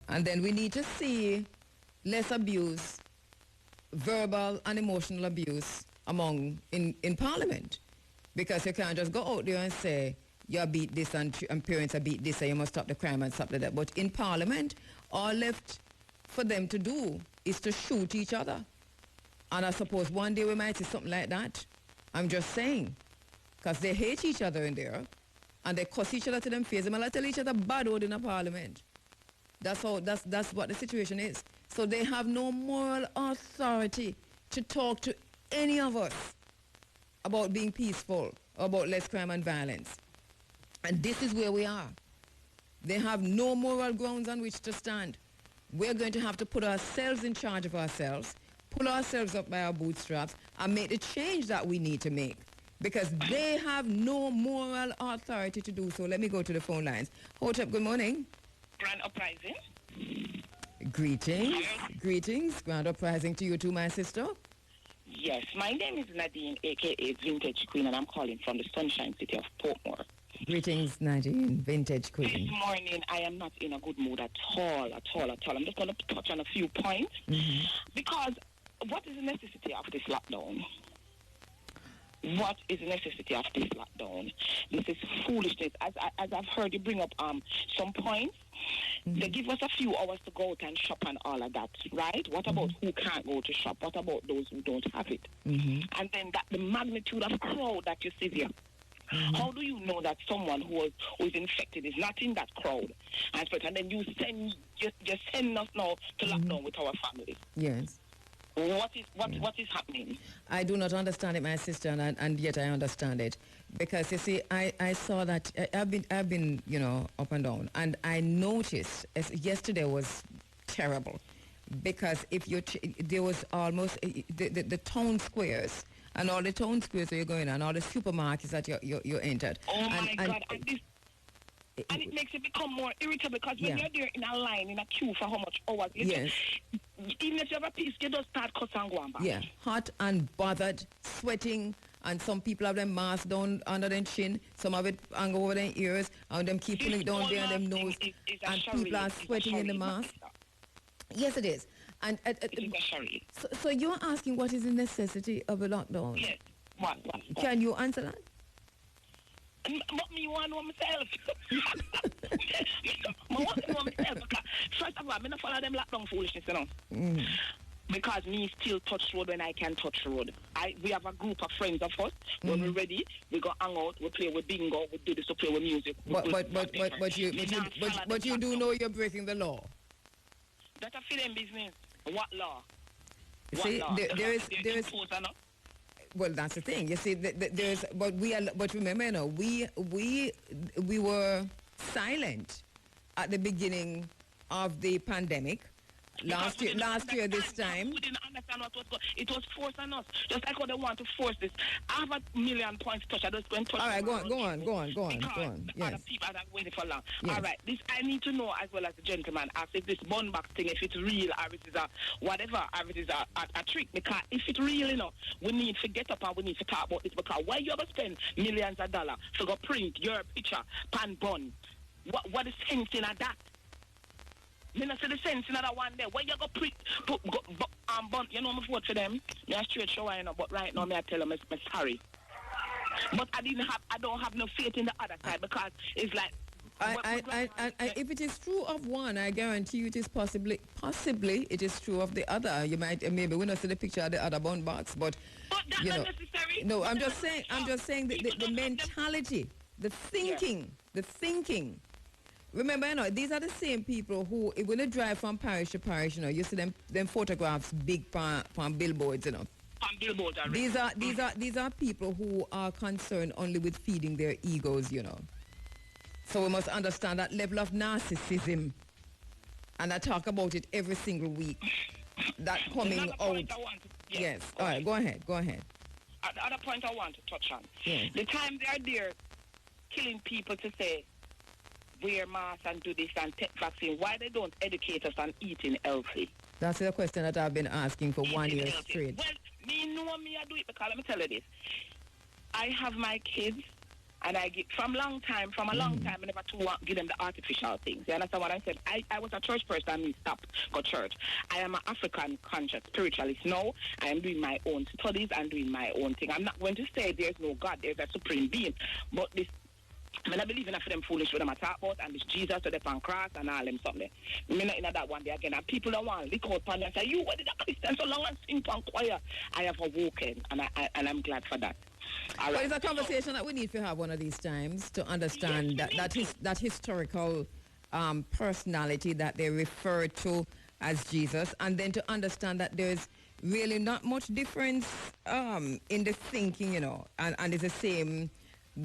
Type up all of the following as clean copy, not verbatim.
And then we need to see less abuse, verbal and emotional abuse in Parliament. Because you can't just go out there and say, you beat this and parents are beat this and you must stop the crime and stuff like that. But in Parliament, all left for them to do is to shoot each other. And I suppose one day we might see something like that. I'm just saying. Because they hate each other in there. And they cuss each other to them face. They might tell each other bad word in a Parliament. That's what the situation is. So they have no moral authority to talk to any of us about being peaceful, about less crime and violence. And this is where we are. They have no moral grounds on which to stand. We're going to have to put ourselves in charge of ourselves, pull ourselves up by our bootstraps, and make the change that we need to make. Because they have no moral authority to do so. Let me go to the phone lines. Hotep, good morning. Grand uprising. Greetings. Greetings. Grand uprising to you too, my sister. Yes, my name is Nadine, a.k.a. Vintage Queen, and I'm calling from the Sunshine City of Portmore. Greetings, Nadine, Vintage Queen. This morning, I am not in a good mood at all. I'm just going to touch on a few points. Mm-hmm. Because what is the necessity of this lockdown? What is the necessity of this lockdown? This is foolishness. As I've heard you bring up some points, they give us a few hours to go out and shop and all of that, right? What about who can't go to shop? What about those who don't have it? And then the magnitude of crowd that you see there. How do you know that someone who is infected is not in that crowd? And then you send us now to lockdown with our family. Yes. What is happening? I do not understand it, my sister, and yet I understand it. Because you see, I saw that I've been up and down, and I noticed yesterday was terrible, because there was almost the town squares. And all the town squares that you're going on, all the supermarkets that you entered. Oh my God! And it makes it become more irritable, because when you're there in a line, in a queue for how much hours, even if you have a piece, you just start cussing and going back. Yeah, hot and bothered, sweating, and some people have them masks down under their chin, some of it hang over their ears, and them keep pulling down there and them nose, and people are sweating in the mask. Yes, it is. And so you're asking what is the necessity of a lockdown? Yes. What? Can you answer that? But me want to know myself. I want to know myself. Because first of all, I'm not follow them lockdown foolishness, Because me still touch road when I can touch road. We have a group of friends of us. When we're ready, we go hang out, we play with bingo, we do this, we play with music. But you do know you're breaking the law. That's a film business. What law? See, there is. Well, that's the thing. You see, but remember, we were silent at the beginning of the pandemic. Last year, this time. We didn't understand what was going on. It was forced on us. Just like how they want to force this. I have 1,000,000 points to touch. I just go and touch. All right, go on. Yes. Other people that waiting for long. Yes. All right, this I need to know as well as the gentleman, as if this bun box thing, if it's real or if it's a whatever, or if it is a trick. Because if it's real, we need to get up and we need to talk about this. Because why you ever spend millions of dollars to go print your picture, pan bun? What is sense in that? Me not see the sense in that one there. Where you go bun, me vote for them. Me a straight show, but right now me I tell them I'm sorry. But I don't have no faith in the other side, because it's like if it is true of one, I guarantee you it is possibly it is true of the other. You might maybe we not see the picture of the other bun box, but that's not necessary. No, I'm just saying the mentality, the thinking. Remember, these are the same people who, when they drive from parish to parish, you see them photographs big on billboards, On billboards, these are people who are concerned only with feeding their egos, So we must understand that level of narcissism, and I talk about it every single week. That coming out. Yes. All right. Go ahead. The other point I want to touch on. Yes. The time they are there killing people to say, wear masks and do this and take vaccine, why they don't educate us on eating healthy? That's the question that I've been asking for 1 year straight. Well, me know me I do it, because let me tell you this. I have my kids And I get from a long time, I never to want give them the artificial things. You understand what I said? I was a church person, and me stopped go church. I am an African conscious spiritualist now. I am doing my own studies and doing my own thing. I'm not going to say there's no God, there's a supreme being. But this, I mean, I believe in for them foolish with them I talk about, and this Jesus to the pan cross and all them something. I mean, in that one day again, and people don't want to lick out pan and say, you, what did a Christian so long and sing pan choir? I have awoken, and I'm glad for that. Well, it's a conversation that we need to have one of these times to understand that historical personality that they refer to as Jesus, and then to understand that there's really not much difference in the thinking, you know, and it's the same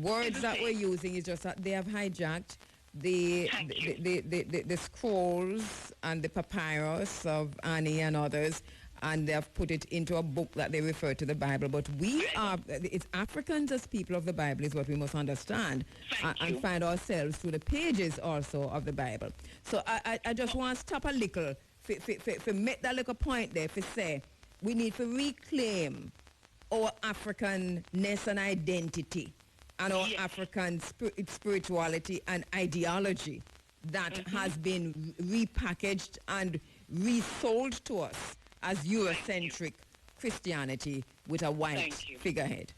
words that we're using. Is just that they have hijacked the scrolls and the papyrus of Annie and others, and they have put it into a book that they refer to the Bible. But it's Africans as people of the Bible is what we must understand and find ourselves through the pages also of the Bible. So I just want to stop a little, for make that little point there, for say, we need to reclaim our Africanness and identity and our African spirituality and ideology that has been repackaged and resold to us as Eurocentric Christianity with a white figurehead.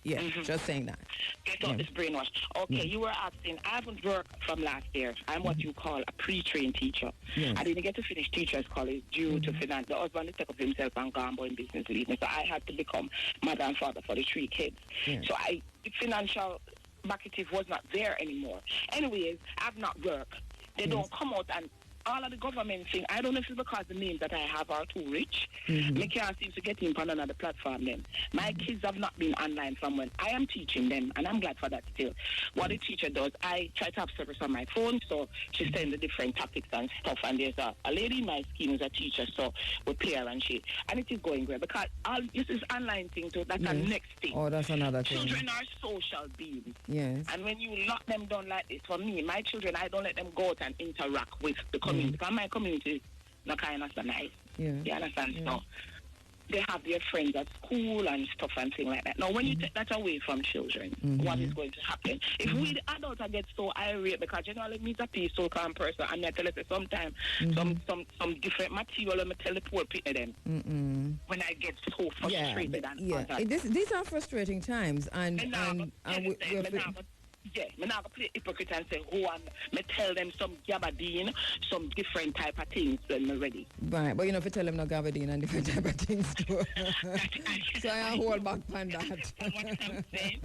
Yeah, just saying that. Get out this brainwash. Okay, you were asking, I haven't worked from last year. I'm what you call a pre-trained teacher. Yes. I didn't get to finish teacher's college due to finance. The husband took up himself and gone in business leaving. So I had to become mother and father for the 3 kids. Yes. So the financial bucketive was not there anymore. Anyways, I've not worked. They don't come out and all of the government thing, I don't know if it's because the names that I have are too rich. Me can't seem to get in on another platform then. My kids have not been online from when I am teaching them, and I'm glad for that still. What the teacher does, I try to have service on my phone, so she sends the different topics and stuff, and there's a lady in my scheme who's a teacher, so we pay her and it is going great, because this is online thing too, that's the next thing. Oh, that's another thing. Children are social beings. Yes. And when you lock them down like this, for me, my children, I don't let them go out and interact with the community, because my community is not kind of so nice. Yeah. You understand? Yeah. So they have their friends at school and stuff and things like that. Now, when you take that away from children, what is going to happen? If we, the adults, get so irate, because generally me's a peaceful, calm person, and I tell you sometimes some different material, and I tell the poor people them when I get so frustrated and all that. These are frustrating times, and I'm not going to play hypocrite and say, me tell them some gabardine, some different type of things when I'm ready. Right, but you know, if you tell them no gabardine and different type of things too. So I hold back on that. That's what I'm saying.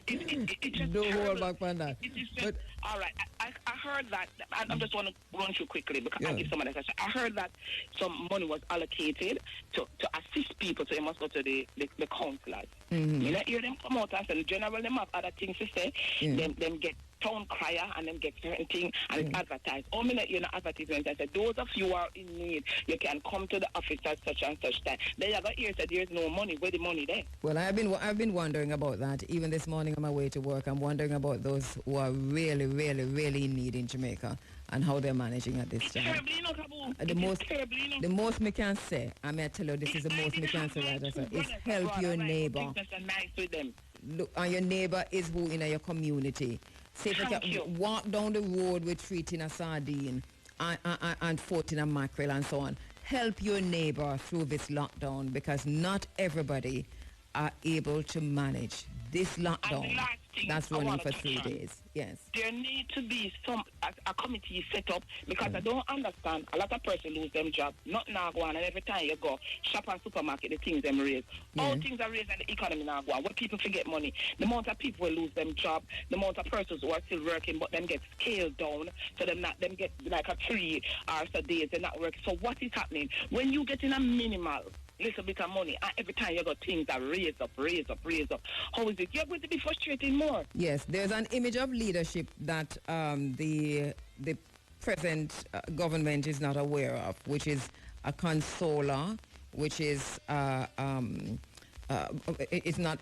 It's just don't hold back on that. But all right, I heard that, I just want to run through quickly because I give someone else. I heard that some money was allocated to assist people, so they must go to the councillors. You know, hear them come out and say, generally, them have other things to say. Them get town crier and them get certain things and it's advertised. All minute you know advertisement I said, those of you who are in need, you can come to the office at such and such time. They have a ear said there's no money. Where the money there? Well, I've been wondering about that. Even this morning on my way to work, I'm wondering about those who are really, really, really in need in Jamaica and how they're managing at this time. Terrible, you know, Kabu. The most me can say, I may tell you this is the most me can say right, is help your neighbor. Look, and your neighbor is who in your community. Say if you walk down the road with treating a sardine and 14 a mackerel and so on. Help your neighbor through this lockdown, because not everybody are able to manage this lockdown that's running for 3 days. Yes. There need to be a committee set up, because I don't understand. A lot of person lose them job. Not now go on, and every time you go shop and supermarket, the things them raise. All things are raised and the economy now go on. When people forget money, the amount of people will lose them job, the amount of persons who are still working but them get scaled down, so them get like a 3 hours a day, they're not working. So what is happening? When you get in a minimal little bit of money, and every time you got things that raise up. How is it? You're going to be frustrating more. Yes, there's an image of leadership that the present government is not aware of, which is a consoler, which is it's not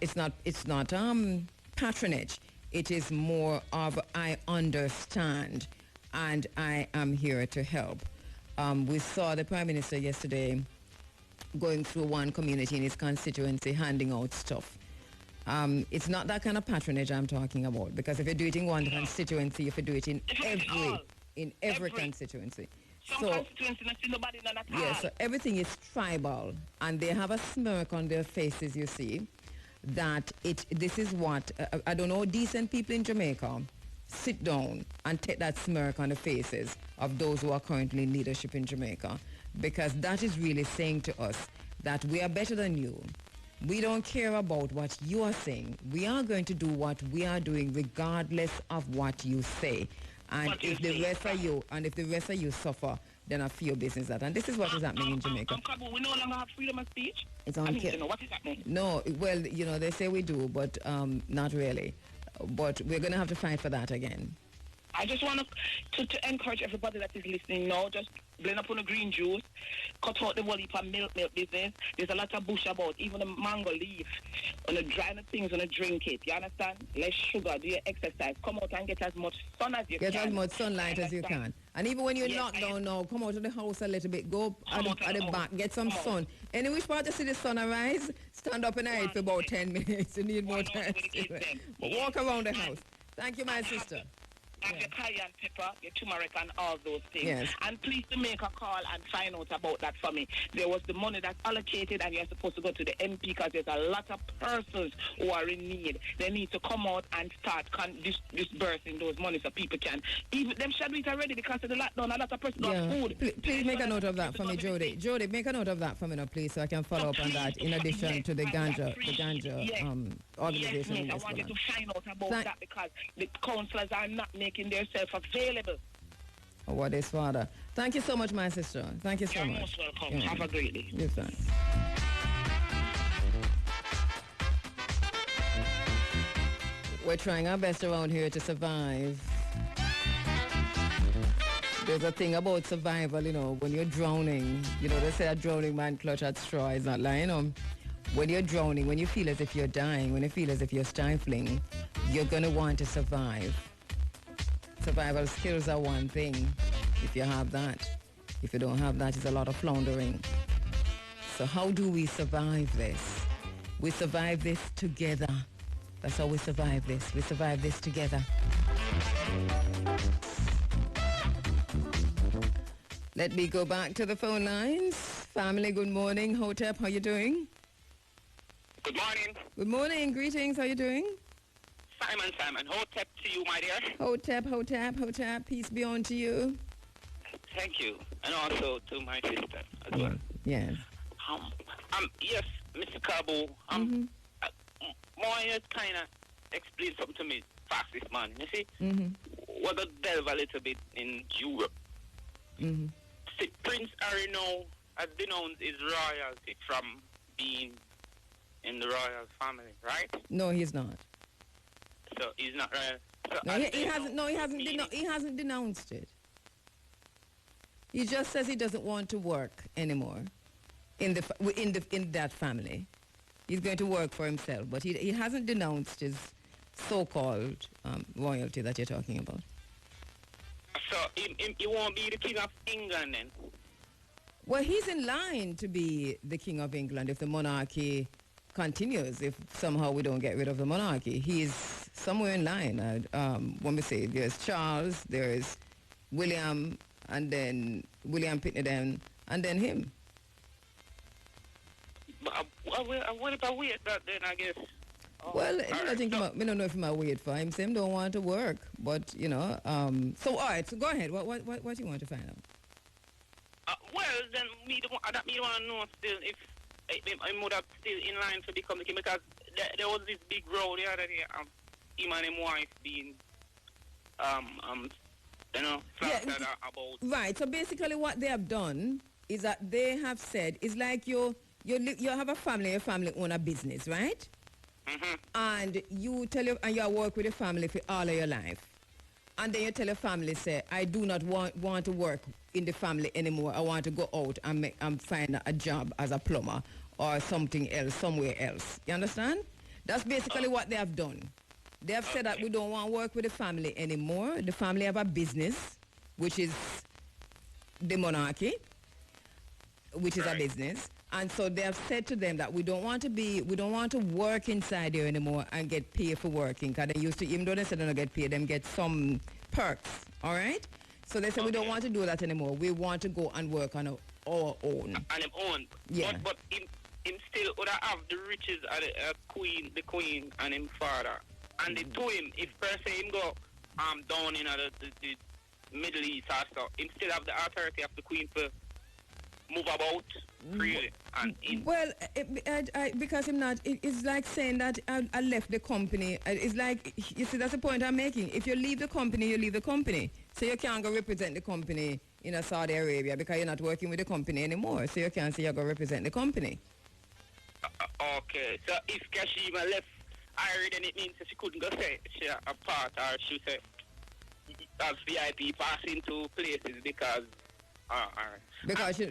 patronage. It is more of I understand and I am here to help. We saw the Prime Minister yesterday going through one community in his constituency handing out stuff. It's not that kind of patronage I'm talking about, because if you do it in one constituency, if you do it in every constituency. Some constituency, not see nobody none at all. Yeah, so everything is tribal, and they have a smirk on their faces, you see, that this is what, I don't know, decent people in Jamaica sit down and take that smirk on the faces of those who are currently in leadership in Jamaica, because that is really saying to us that we are better than you. We don't care about what you are saying. We are going to do what we are doing regardless of what you say. And if the rest of you suffer, then I feel business that. And this is what is happening in Jamaica. We no longer have freedom of speech. It's on what is happening? No, well, they say we do, but not really. But we're going to have to fight for that again. I just want to encourage everybody that is listening now, just blend up on the green juice, cut out the whole heap of milk business. There's a lot of bush about, even the mango leaf, on the dry things, on the drink it. You understand? Less sugar, do your exercise, come out and get as much sun as you can. Get as much sunlight as you can. And even when you're knocked down now, come out of the house a little bit, go at the back, get some sun. Any which part to see the sun arise, stand up and eat for about 10 minutes. You need more time. But walk around the house. Thank you, my sister. Have your cayenne pepper, your turmeric, and all those things. Yes. And please to make a call and find out about that for me. There was the money that's allocated, and you're supposed to go to the MP, because there's a lot of persons who are in need. They need to come out and start disbursing those money so people can. Even them should do it already because of the lockdown. A lot of persons don't have food. Please make a note of that for me, Jody. Jody, make a note of that for me now, please, so I can follow up on that. In addition to the ganja organization. Yes, I want you to find out about that, because the councillors are not making themselves available. Oh, what is Father? Thank you so much, my sister. Thank you so You're much. most welcome. Have a great day. Yes, thanks. We're trying our best around here to survive. There's a thing about survival, when you're drowning, they say a drowning man clutch at straw. Is not lying. When you're drowning, when you feel as if you're dying, when you feel as if you're stifling, you're going to want to survive. Survival skills are one thing, if you have that. If you don't have that, it's a lot of floundering. So how do we survive this? We survive this together. That's how we survive this. We survive this together. Let me go back to the phone lines. Family, good morning. Hotep, how you doing? Good morning. Good morning. Greetings. How you doing? Simon. Hotep to you, my dear. Hotep. Peace be on to you. Thank you. And also to my sister as well. Yes. Yes, Mr. Cabo. Moya kind of explained something to me fast this morning. You see? We're going to delve a little bit in Europe. See, Prince Harry now has denounced his royalty from being in the royal family, right? No, he's not. So he's not royal. So he hasn't denounced it. He just says he doesn't want to work anymore in that family. He's going to work for himself, but he hasn't denounced his so-called royalty that you're talking about. So he won't be the King of England then? Well, he's in line to be the King of England if the monarchy continues, if somehow we don't get rid of the monarchy. He's somewhere in line. When we say there's Charles, there's William, and then William Pitney, and then him. But what if I wait that then, I guess? Well, I don't know if I wait for him. Sam don't want to work, but so all right. So go ahead. What you want to find out? Well, then me want to know still if I would have still in line to become the king, because there was this big row the other day of him and his wife being flattered about. Right. So basically, what they have done is that they have said it's like you have a family. Your family own a business, right? And you work with your family for all of your life, and then you tell your family, say, I do not want to work in the family anymore. I want to go out and find a job as a plumber or something else somewhere else. You understand? That's basically what they have done. They have said that we don't want to work with the family anymore. The family have a business, which is the monarchy, which is a business. And so they have said to them that we don't want to work inside here anymore and get paid for working. Because they used to, even though they said they don't get paid, them get some perks, all right? So they said we don't want to do that anymore. We want to go and work on our own. On him own. Yeah. But him still would have the riches of the queen and him father. And they to him, if per se him go down in the Middle East or so, him still have the authority of the queen for move about freely. Well, because I'm not, it's like saying that I left the company. It's like, you see, that's the point I'm making. If you leave the company, you leave the company. So you can't go represent the company in Saudi Arabia because you're not working with the company anymore. So you can't say you're going to represent the company. Okay, so if Kashima left Irie, then it means that she couldn't go say she a part, or she say as VIP passing to places because because she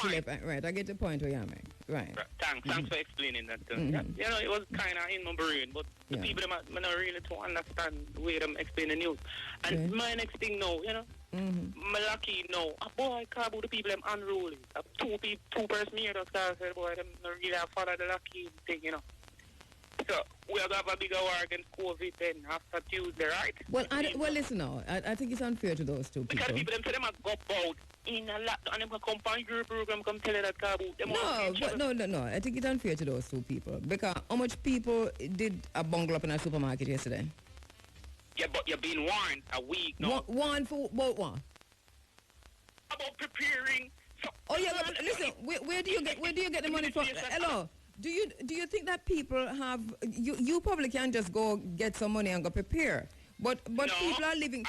left, right? I get the point where you're making. Right. Thanks for explaining that. You know, it was kind of in my brain, but the people them not really to understand the way them explain the news. And my next thing now, you know, my lucky now, a boy can't about the people them unruly. Two-person here just said, boy, them not really have follow the lucky thing, you know. So we have a bigger war against COVID then after Tuesday, right? Well, listen now. I think it's unfair to those two people. Because people them say them have got out in a lot, and them can come on your program, come tell you that Kabu. No. I think it's unfair to those two people because how much people did a bungle up in a supermarket yesterday? Yeah, but you're being warned a week now. Warned for what? About preparing. Listen. Where do you get the money from? Hello. Do you think that people have you probably can't just go get some money and go prepare? But no, people are living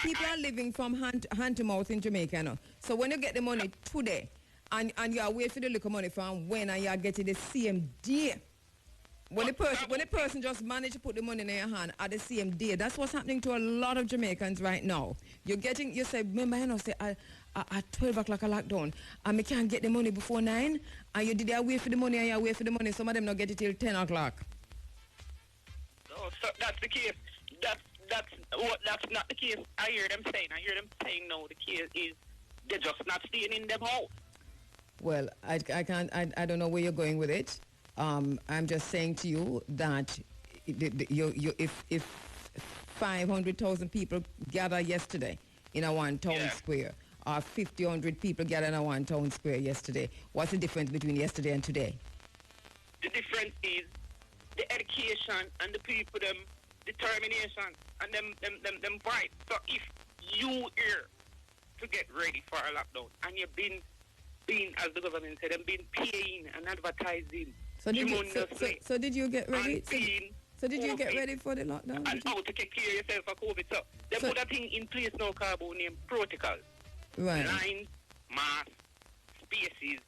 from hand to mouth in Jamaica now. So when you get the money today and you are waiting for the little money from when and you are getting the same day. When the person just managed to put the money in your hand at the same day, that's what's happening to a lot of Jamaicans right now. You say, remember, at 12 o'clock a lockdown, and I can't get the money before 9, and you did wait for the money, and you wait for the money. Some of them not get it till 10 o'clock. Oh, so that's the case. That's not the case. I hear them saying no, the case is they're just not staying in them house. Well, I don't know where you're going with it. I'm just saying to you that if 500,000 people gather yesterday in a one town square, or 100 people gather in a one town square yesterday, what's the difference between yesterday and today? The difference is the education and the people, them determination and them fight. So if you here to get ready for a lockdown and you've been as the government said, been paying and advertising. So did you get ready? So did you get ready for the lockdown? And how to take care of yourself for COVID. So they put a thing in place now called named protocol. Right. Lines, masks, spaces.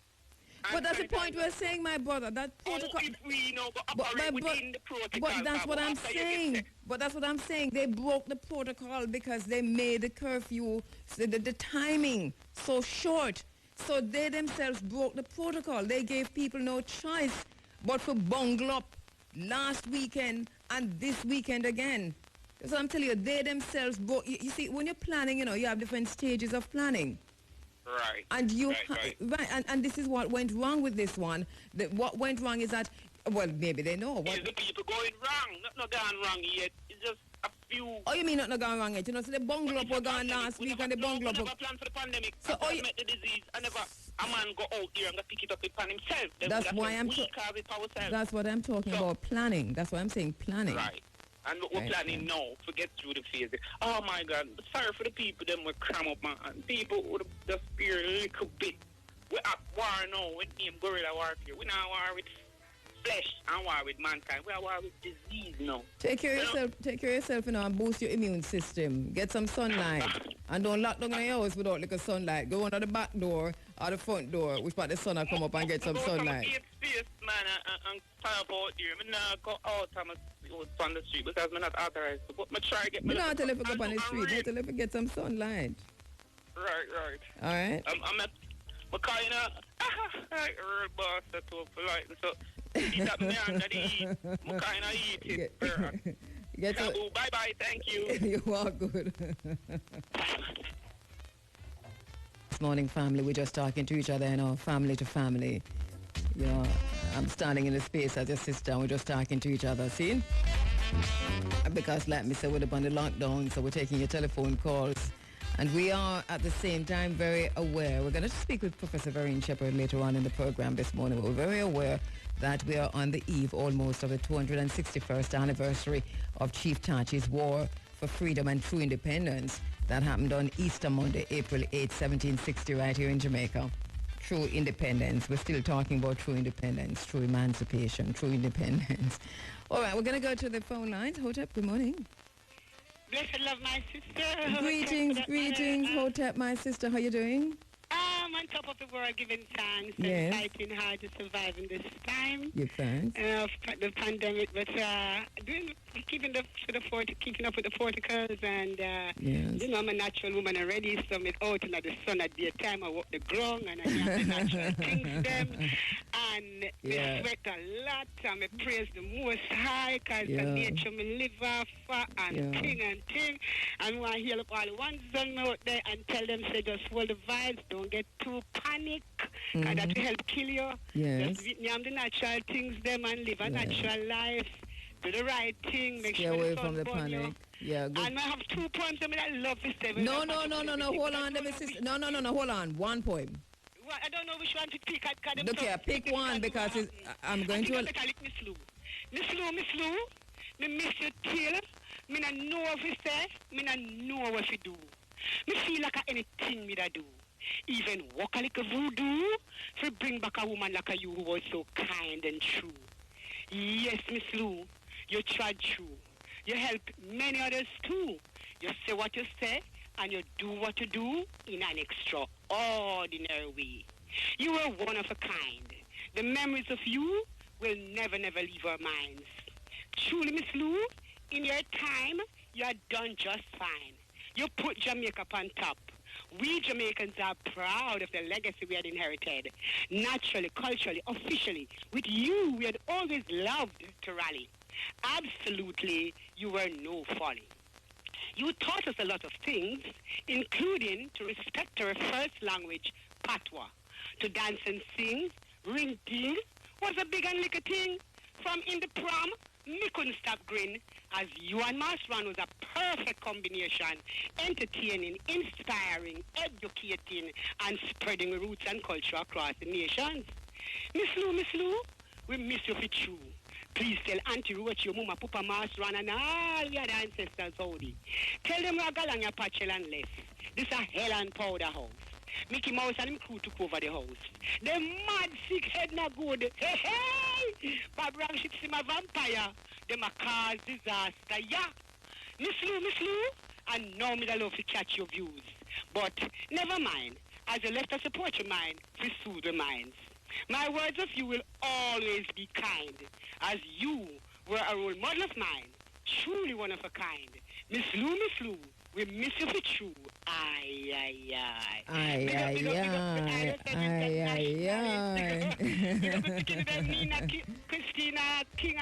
But that's the point we're saying, my brother. That protocol. If we know operate within the protocol. But that's what I'm saying. But that's what I'm saying. They broke the protocol because they made the curfew, the timing so short. So they themselves broke the protocol. They gave people no choice but to bungle up last weekend and this weekend again. So I'm telling you, they themselves broke. You see, when you're planning, you have different stages of planning. Right. And and this is what went wrong with this one. What went wrong is that, well, maybe they know. Is the people going wrong? Not gone wrong yet. It's just a few. Oh, you mean not gone wrong yet? So the bungle up were gone last week and the bungle up. We never planned for the pandemic. So met the disease. I never. A man go out there and go pick it up upon himself. That's why That's what I'm talking about. Planning. That's why I'm saying planning. Right. And we're planning now to get through the phase. Oh my God, sorry for the people them will cram up, man. People would just fear a little bit. We're at war now with him guerrilla warfare. We're not war with flesh and war with mankind. We're at war with disease now. Take care of yourself, and boost your immune system. Get some sunlight. And don't lock down your house without like a sunlight. Go under the back door or the front door, which part the sun will come up and get some sunlight. Space, man, and fire out here. I'm not go out on the street because I'm not authorized to. But I try to get me. Not tell if you go on the street. Not tell if you get some sunlight. Right. All right. I'm at my kind of real boss that was polite. So he's up me under the heat. My kind of eat it. Bye-bye. Thank you. You are good. This morning, family, we're just talking to each other, family to family. you know, I'm standing in the space as your sister and we're just talking to each other, see? Because like me said, we're up on the lockdown, so we're taking your telephone calls. And we are at the same time very aware. We're going to speak with Professor Vereen Shepherd later on in the program this morning. We're very aware that we are on the eve almost of the 261st anniversary of Chief Tachi's War for Freedom and True Independence that happened on Easter Monday, April 8, 1760, right here in Jamaica. True independence. We're still talking about true independence, true emancipation, true independence. All right, we're going to go to the phone lines. Hotep, good morning. Blessed love, my sister. Greetings, Hotep, my sister. How you doing? I'm on top of the world, giving thanks and fighting hard to survive in this time. Give thanks. Of the pandemic, but keeping up with the porticos, and you know, I'm a natural woman already, so I'm out in the sun at the time. I walk the ground and I have the natural things them, and I sweat a lot, and I praise the Most High, because the nature me live off and ting, and want to heal up all the ones done out there and tell them, say, just hold the vibes, don't get too panic, and that will help kill you. Just Vietnam the natural things them and live a natural life. Do the right thing. Make sure away from the panic. Yeah, good. And I have 2 poems I mean, I love this. No. Hold on, let me see. No. Hold on. One poem. Well, I don't know which one to pick. Look here, pick one because I'm going to. Miss Lou. Me miss you till. Me not know what to say. Me not know what to do. Me feel like anything me that do. Even walk a little voodoo to bring back a woman like you who was so kind and true. Yes, Miss Lou, you tried true. You help many others too. You say what you say and you do what you do in an extraordinary way. You are one of a kind. The memories of you will never leave our minds. Truly, Miss Lou, in your time, you are done just fine. You put Jamaica on top. We Jamaicans are proud of the legacy we had inherited. Naturally, culturally, officially, with you, we had always loved to rally. Absolutely, you were no folly. You taught us a lot of things, including to respect our first language, Patois. To dance and sing, ring ting, was a big and little thing. From in the prom, me couldn't stop grin, as you and Marsran was a perfect combination, entertaining, inspiring, educating, and spreading roots and culture across the nations. Miss Lou, we miss you for true. Please tell Auntie Roach, your mama, Papa Marsran, and all your other ancestors howdy. Tell them we're going to Patchel and less. This is a hell and powder house. Mickey Mouse and him crew took over the house. The mad sick head not good. Hey! Bob Ramshit him a vampire. Them a cause disaster, yeah. Miss Lou, and now me da love to catch your views. But never mind, as you left to support your mind, to soothe the minds. My words of you will always be kind, as you were a role model of mine, truly one of a kind. Miss Lou, we miss you for true. Aye. Nina, Christina, King,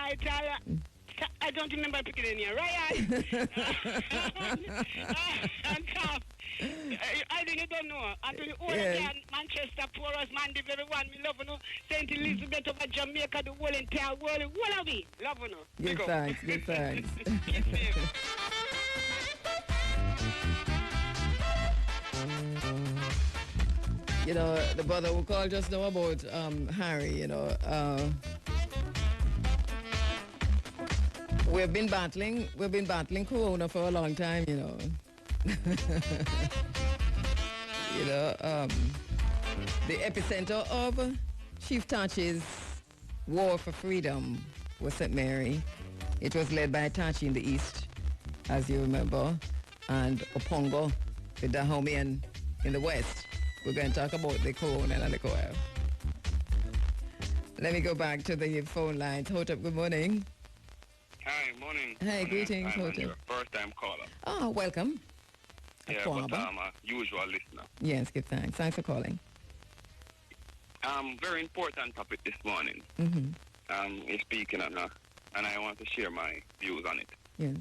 I don't remember picking any, Ryan. And Tom. I think you don't know. Until all again, Manchester, Porus, Mandy, everyone, we love you. St. Elizabeth over Jamaica, the whole entire world. What are we? Love you. Good thanks. You know, the brother who called just now about Harry, you know, we've been battling Corona for a long time, you know. You know, the epicenter of Chief Tachi's War for Freedom was St. Mary. It was led by Tachi in the east, as you remember, and Opongo, the Dahomean, in the west. We're going to talk about the Corona and the Coel. Let me go back to the phone lines. Hotep, good morning. Hi, morning. Hey, greetings, Hotep. First-time caller. Oh, welcome. Yeah, but I'm a usual listener. Yes, give thanks. Thanks for calling. Very important topic this morning. You're speaking on, and I want to share my views on it. Yeah.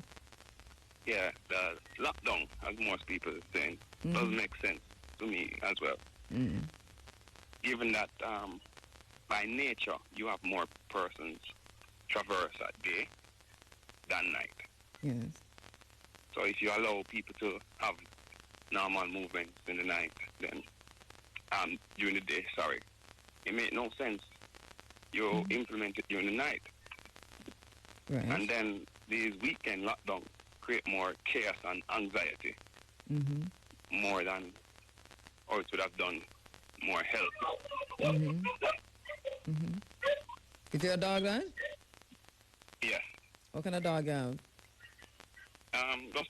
Yeah, the lockdown, as most people are saying, does make sense to me as well. Given that by nature, you have more persons traverse at day than night. Yes. So if you allow people to have normal movements in the night, then during the day, it makes no sense. You implement it during the night. Right. And then these weekend lockdowns create more chaos and anxiety, more than, or it would have done more help. Is your dog right? Yes. What kind of dog you have?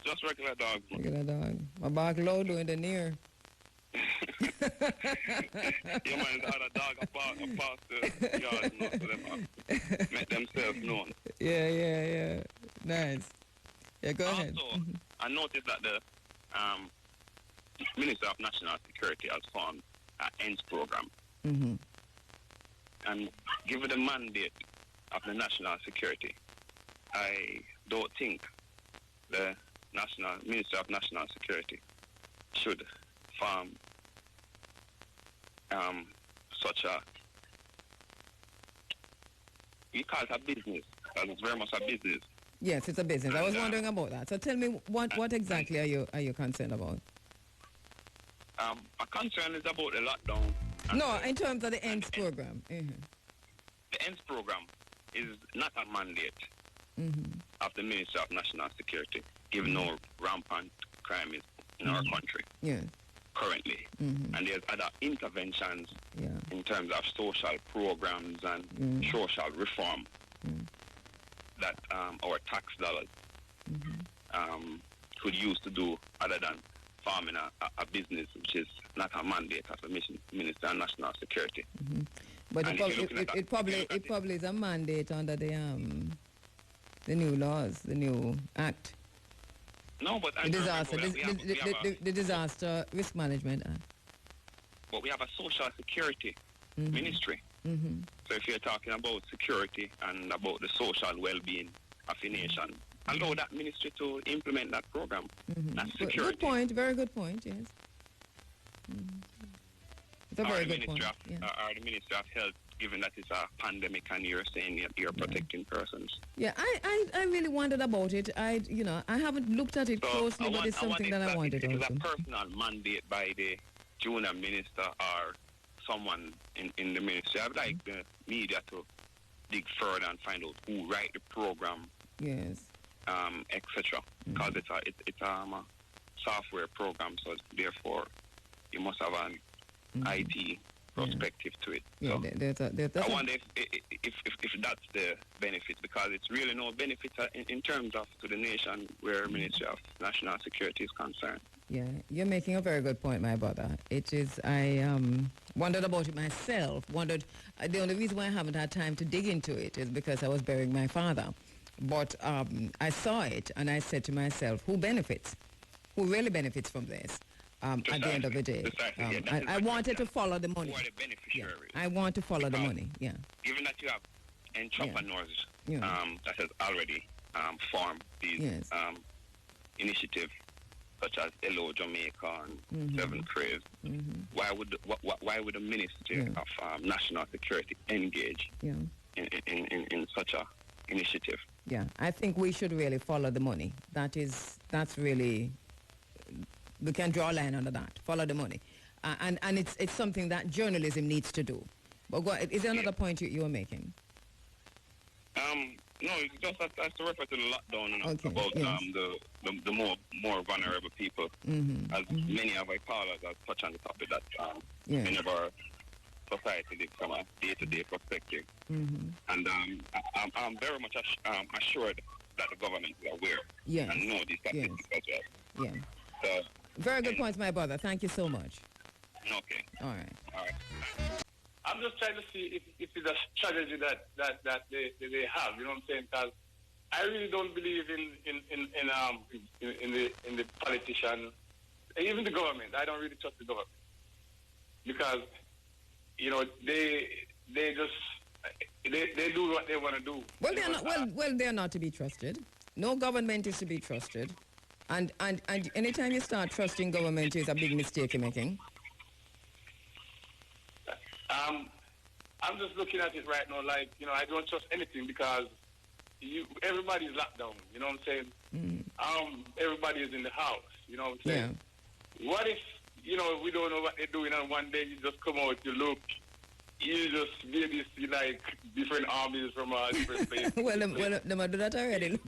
Just regular dog. Regular dog. My bark low doing the near. Yeah, man, the other dog about the yard, so them make themselves known. Yeah. Nice. Yeah, go ahead. Also, I noticed that the Minister of National Security has formed an ENQUIRIES program. And given the mandate of the national security, I don't think the Minister of National Security should form such a, we call it a business, because it's very much a business. Yes, it's a business. I was wondering about that. So tell me, what exactly are you concerned about? My concern is about the lockdown. No, in terms of the ENQUIRIES program. The ENQUIRIES program is not a mandate of the Minister of National Security, given no rampant crime is in our country currently. And there's other interventions in terms of social programs and social reform that our tax dollars could use to do other than farming a business, which is not a mandate of the Minister of National Security. But it probably is a mandate under the new laws, the new act. No, but the disaster risk management act. But we have a social security ministry. So if you're talking about security and about the social well-being of a nation, allow that ministry to implement that program. That's security. Good point. Very good point. Yes. It's a very good point. Or the Ministry of Health, given that it's a pandemic and you're saying you're protecting persons. Yeah, I really wondered about it. I haven't looked at it closely, but it's something that I wanted to. It's a personal mandate by the junior minister or someone in the ministry. I'd like the media to dig further and find out who write the program. Yes. Etc. Because it's a software program, so therefore you must have an IT perspective to it. Yeah, so I wonder if that's the benefit, because it's really no benefit in terms of to the nation where Ministry of National Security is concerned. Yeah, you're making a very good point, my brother. It is, I wondered about it myself. The only reason why I haven't had time to dig into it is because I was burying my father. But I saw it and I said to myself, who benefits? Who really benefits from this? At the end of the day, I wanted to follow the money. Who are the beneficiaries? Yeah, I want to follow the money. Yeah. Given that you have entrepreneurs that has already formed these initiatives, such as Hello Jamaica and ENQUIRIES, why would the Ministry of National Security engage in such a initiative? Yeah, I think we should really follow the money. That's really, we can draw a line under that. Follow the money, and it's something that journalism needs to do. But is there another point you were making? No, it's just as to refer to the lockdown about the more vulnerable people. As many of our callers have touched on the topic that many of our society lives from a day-to-day perspective. And I'm very much assured that the government is aware and know these statistics as well. Yeah. So, very good points, my brother. Thank you so much. Okay. All right. I'm just trying to see if it's a strategy that they have. You know what I'm saying? Because I really don't believe in the politician, even the government. I don't really trust the government because they do what they want to do. Well, they're not. Well, they're not to be trusted. No government is to be trusted, and anytime you start trusting government is a big mistake you're making. I'm just looking at it right now like, you know, I don't trust anything because everybody's locked down, you know what I'm saying? Everybody is in the house, you know what I'm saying? Yeah. What if, you know, we don't know what they're doing and one day you just come out, you look, you just maybe see like different armies from different places. Well, they might do that already. Look.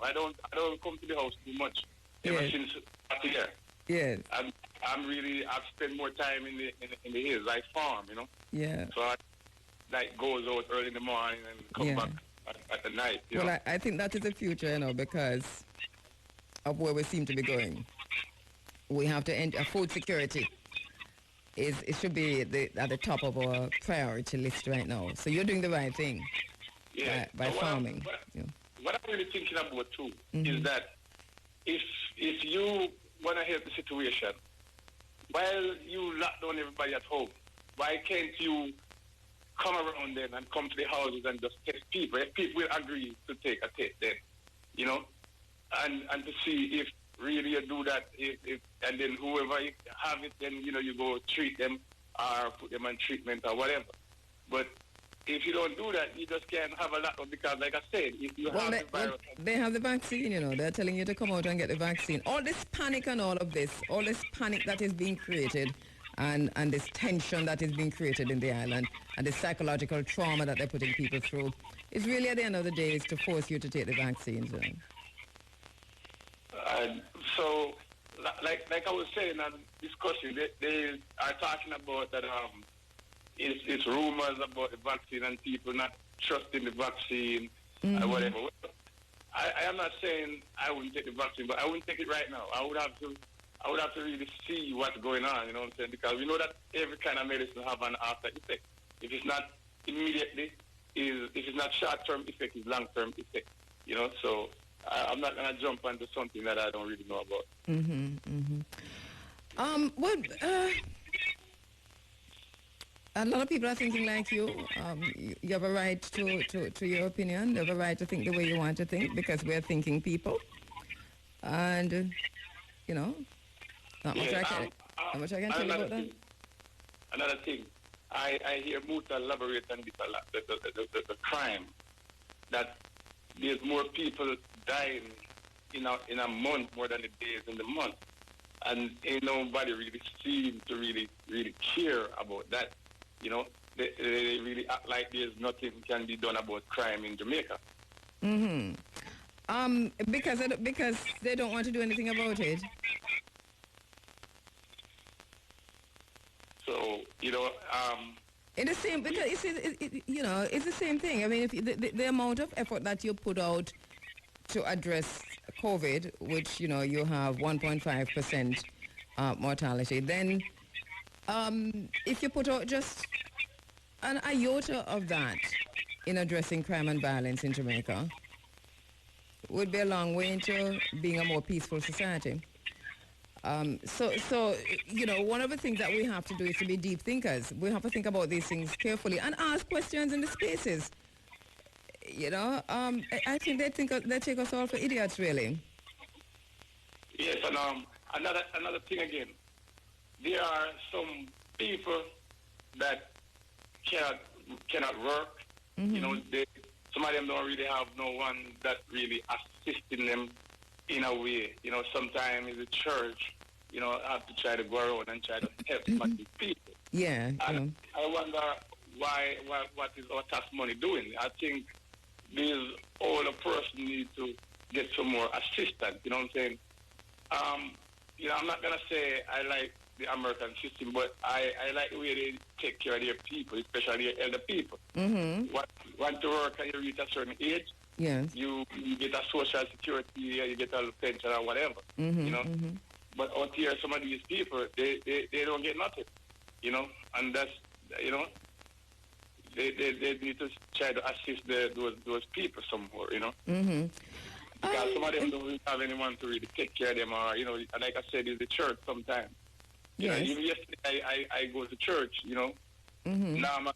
I don't come to the house too much ever since last year. Yes. I've spent more time in the hills, like farm, you know. Yeah. So I like goes out early in the morning and come back at the night. You know? I think that is the future, you know, because of where we seem to be going. We have to end food security. It should be at the top of our priority list right now. So you're doing the right thing by farming. What I'm really thinking about too is that if you want to help the situation, while you lock down everybody at home, why can't you come around then and come to the houses and just test people? If people will agree to take a test then, you know, and to see if really you do that, and then whoever have it, then, you know, you go treat them or put them on treatment or whatever. But if you don't do that, you just can't have a lot of, because like I said, if you have the virus... They have the vaccine, you know. They're telling you to come out and get the vaccine. All this panic and all of this, all this panic that is being created and this tension that is being created in the island and the psychological trauma that they're putting people through, is really at the end of the day is to force you to take the vaccines. You know? So, like I was saying and discussing, they are talking about that it's rumors about the vaccine and people not trusting the vaccine or whatever. I am not saying I wouldn't take the vaccine, but I wouldn't take it right now. I would have to really see what's going on, you know what I'm saying? Because we know that every kind of medicine have an after effect. If it's not immediately, if it's not short-term effect, it's long-term effect, you know? So I'm not going to jump onto something that I don't really know about. A lot of people are thinking like you. You have a right to your opinion. You have a right to think the way you want to think because we're thinking people. And, you know, not much I can tell you about that. Another thing, I hear Muta elaborate on this a lot, the crime, that there's more people dying in a month more than the days in the month. And ain't nobody really seems to really care about that. You know, they really act like there's nothing can be done about crime in Jamaica. Because they don't want to do anything about it. So, you know, it's the same, because it's the same thing. I mean, if the amount of effort that you put out to address COVID, which, you know, you have 1.5% mortality, then if you put out just an iota of that in addressing crime and violence in Jamaica, would be a long way into being a more peaceful society. So, you know, one of the things that we have to do is to be deep thinkers. We have to think about these things carefully and ask questions in the spaces. You know, I think they take us all for idiots, really. Yes, and another thing again, there are some people that cannot work. You know, some of them don't really have no one that really assisting them in a way. You know, sometimes the church, you know, have to try to go around and try to help some of these people. Yeah. And I wonder what is our tax money doing? I think these older person need to get some more assistance. You know what I'm saying? You know, I'm not gonna say I like the American system, but I like the way they take care of their people, especially their elder people. Want to work and you reach a certain age, yes, you get a social security, you get a pension or whatever, you know. But out here, some of these people, they don't get nothing, you know, and that's, you know, they need to try to assist those people somewhere, you know. Because some of them don't have anyone to really take care of them, or, you know, like I said, in the church sometimes. You know, even yesterday I go to church, you know. Now,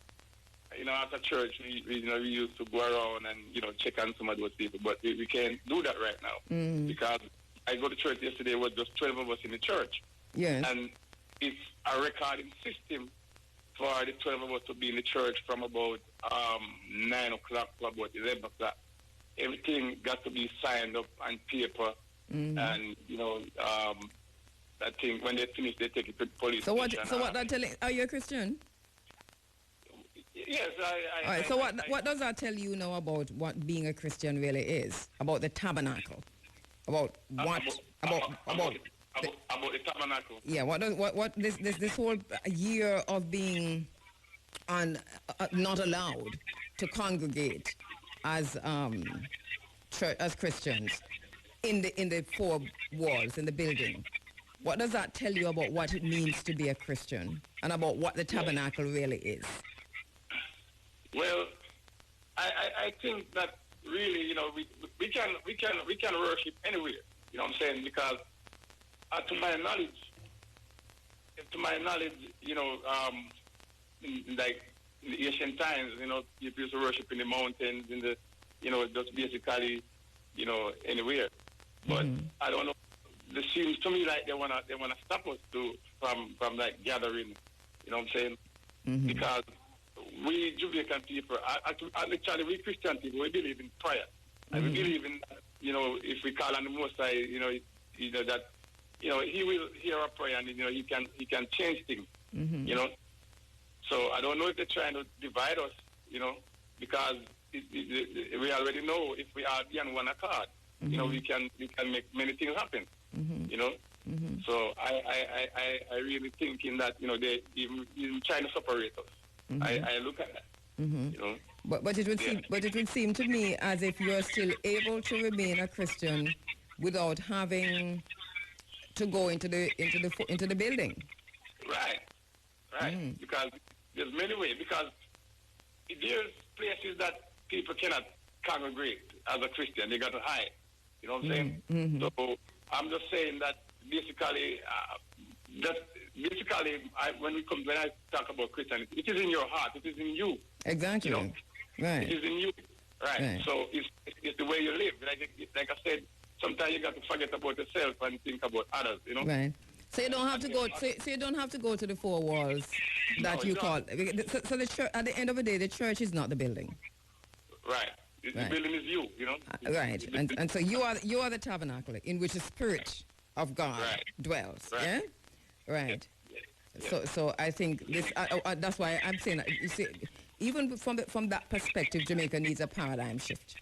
you know, after church, we used to go around and, you know, check on some of those people. But we can't do that right now. Because I go to church yesterday, it was just 12 of us in the church. Yes. And it's a recording system for the 12 of us to be in the church from about 9 o'clock to about 11 o'clock. Everything got to be signed up on paper. And, you know, I think when they finish, they take it to the police So station. So what that telling? Are you a Christian? Yes, All right. So what does that tell you now about what being a Christian really is? About the tabernacle? About what? About the tabernacle. Yeah. What this whole year of being not allowed to congregate as church, as Christians in the four walls in the building? What does that tell you about what it means to be a Christian and about what the tabernacle really is? Well, I think that really, you know, we can worship anywhere. You know what I'm saying? Because to my knowledge, you know, like in the ancient times, you know, people used to worship in the mountains, in the, you know, just basically, you know, anywhere. But I don't know. It seems to me like they wanna stop us from like gathering. You know what I'm saying? Because we Jamaican people, actually we Christian people, we believe in prayer, and we believe in, you know, if we call on the Most High, you know that, you know, He will hear our prayer, and, you know, He can change things. You know. So I don't know if they're trying to divide us, you know, because we already know if we are on one accord, you know, we can make many things happen. You know. So I really think in that, you know, they even trying to separate us. I look at that. You know. But it would seem to me as if you're still able to remain a Christian without having to go into the building. Right. Because there's many ways. Because there's places that people cannot congregate as a Christian. They got to hide. You know what I'm saying? So I'm just saying that basically, when I talk about Christianity, it is in your heart. It is in you. Exactly. You know? Right. It is in you. Right. So it's the way you live. Like I said, sometimes you got to forget about yourself and think about others. You know. Right. So you don't have to go. So you don't have to go to the four walls that you call. So the church, at the end of the day, the church is not the building. Right. The building is you. You know. Right. And so you are the tabernacle in which the Spirit of God dwells. Right. Yeah. Right. Yeah. So I think this. That's why I'm saying that, you see, even from that perspective, Jamaica needs a paradigm shift.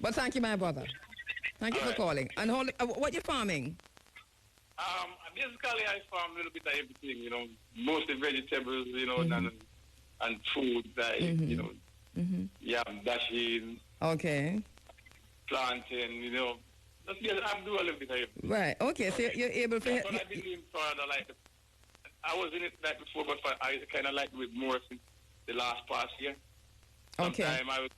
But thank you, my brother. Thank you for calling. And what you farming? Basically, I farm a little bit of everything, you know, mostly vegetables, you know, and food, like, you know, dashing. Okay. Planting, you know. I'm doing a little bit of everything. Right. Okay, so you're able to... That's what I've been doing for I was in it like before, but I kind of like it more since the past year. Okay. Sometime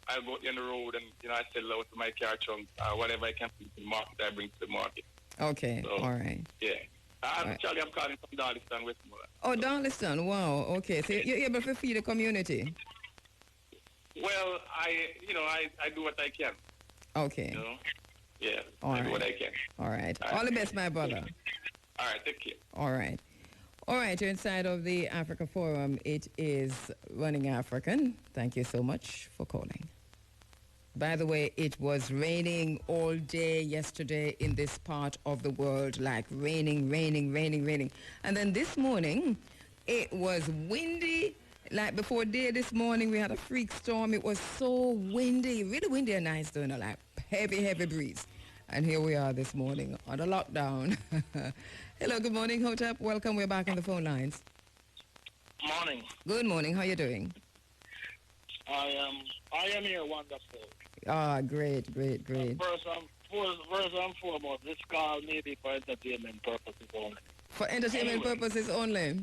I'll go in the road and, you know, I sell out to my car trunk, whatever I can to the market, I bring to the market. Okay, so, all right. Yeah. Actually, I'm calling from Darlington, Westmoreland. Oh, Darlington, wow. Okay, so you're able to feed the community? Well, I do what I can. Okay. You know? Yeah, I do what I can. All right. All the best, my brother. All right, take care. All right. All right, you're inside of the Africa Forum. It is Running African. Thank you so much for calling. By the way, it was raining all day yesterday in this part of the world, like raining. And then this morning, it was windy. Like before day this morning, we had a freak storm. It was so windy, really windy and nice, doing like heavy breeze. And here we are this morning on a lockdown. Hello, good morning, Hotep. Welcome. We're back on the phone lines. Morning. Good morning. How are you doing? I am here wonderful. Ah, great. First and foremost, this call may be for entertainment purposes only. For entertainment purposes only?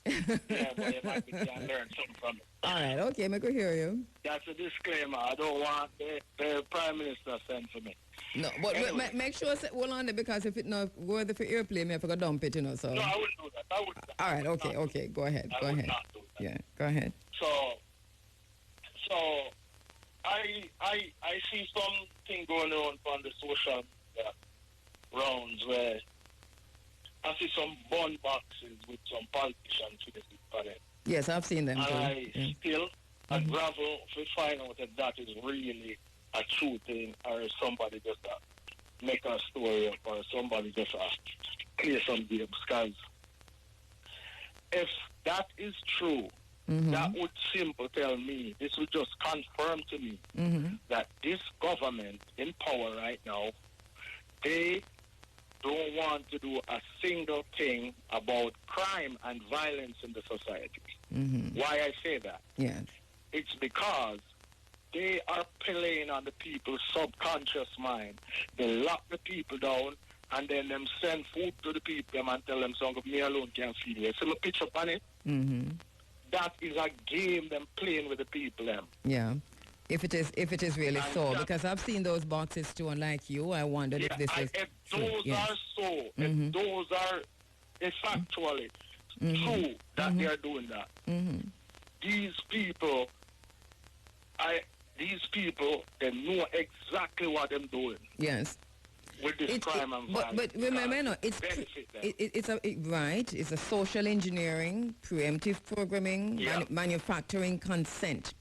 Yeah, but you might can learn something from it. All right, okay, I can hear you. That's a disclaimer. I don't want the Prime Minister send for me. No, but anyway. Make sure, hold on there, because if it's not worthy for airplane, I have to go dump it, you know, so. No, I wouldn't do that. All right, okay, go ahead. I would not do that. Yeah, go ahead. So I see something going on the social rounds where I see some bun boxes with some politicians with on it. Yes, I've seen them And too. I still gravel to find out if that is really a true thing or if somebody just make a story up or somebody just clear some games. Because if that is true, that would simply tell me, this would just confirm to me that this government in power right now, they don't want to do a single thing about crime and violence in the society. Why I say that? Yes. It's because they are playing on the people's subconscious mind. They lock the people down and then them send food to the people and tell them, so me alone can't feed you. See my picture on it? That is a game them playing with the people them. Yeah. If it is really And so, because I've seen those boxes too, and like you, I wondered if this is if true. those Yes. are so, if those are factually true that they are doing that, these people, they know exactly what they're doing Yes. with this crime and violence. But remember, no, it's it's a social engineering, preemptive programming, manufacturing consent.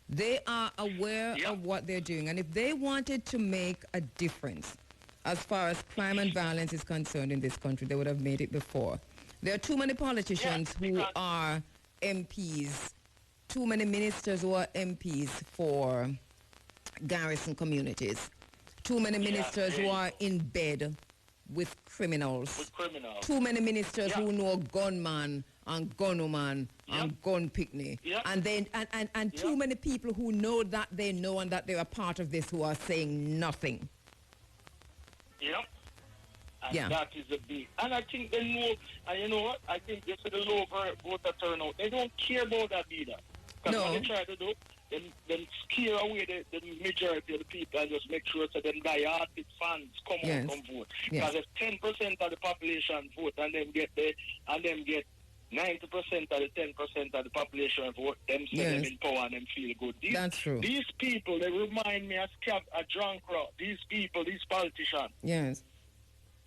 They are aware of what they're doing, and if they wanted to make a difference as far as crime and violence is concerned in this country, they would have made it before. There are too many politicians who are MPs, too many ministers who are MPs for garrison communities, too many ministers who are in bed with criminals, too many ministers who know gunman and gunwoman and gun picnic, and then and too many people who know that they know and that they are part of this who are saying nothing. And that is a big. And I think they know, and you know what? I think this is the low voter turnout. They don't care about that either. Because what they try to do, then scare away the majority of the people and just make sure that them dieharted fans come out and vote. Because if 10% of the population vote and them get 90% of the 10% of the population vote, them say them in power and them feel good. That's true. These people, they remind me of a drunk crowd. These people, these politicians. Yes.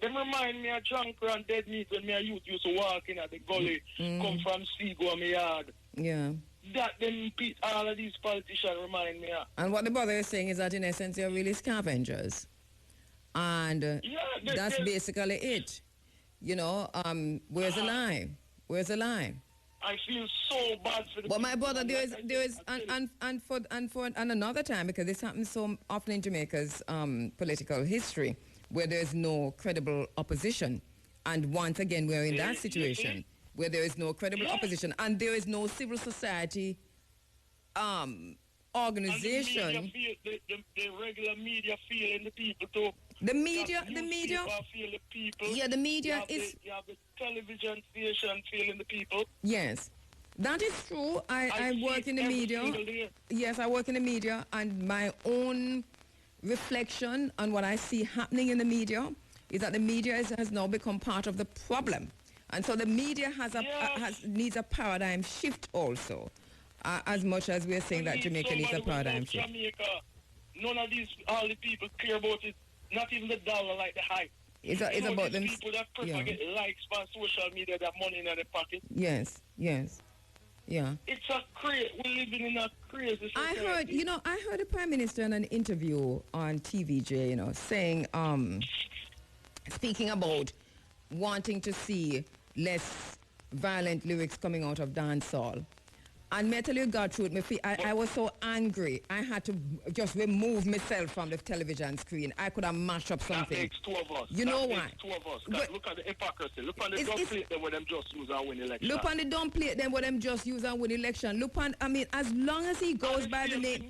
They remind me of drunk and dead meat when me a youth used to walk in at the gully, come from sea, go on my yard. Yeah. That them all of these politicians remind me of. And what the brother is saying is that in essence they're really scavengers. And that's basically it. You know, where's the lie? Where's the lie? I feel so bad for the But my brother, there is and another time, because this happens so often in Jamaica's political history, where there's no credible opposition. And once again, we're in that situation where there is no credible opposition and there is no civil society organization. And the regular media feeling the people too. The media feel the people. Yeah, the media is. You have the television station feeling the people. Yes, that is true. I work in the media. Yes, I work in the media, and my own reflection on what I see happening in the media is that the media has now become part of the problem, and so the media needs a paradigm shift also, as much as we're saying that Jamaica needs a paradigm shift. Jamaica, none of these all the people care about it. Not even the dollar like the hype. It's about them. People that prefer get likes on social media, that money in their pocket. Yes. Yeah. It's a crazy. We're living in a crazy society. I heard the Prime Minister in an interview on TVJ, saying, speaking about wanting to see less violent lyrics coming out of dancehall. And may I tell you, Gertrude, I was so angry. I had to just remove myself from the television screen. I could have mashed up something. That makes two of us. You know why? Two of us. Look at the hypocrisy. Look on the dumb plate them where them just use and win election. Look on the dumb plate them where them just use and win election. Look on, as long as he goes by the name.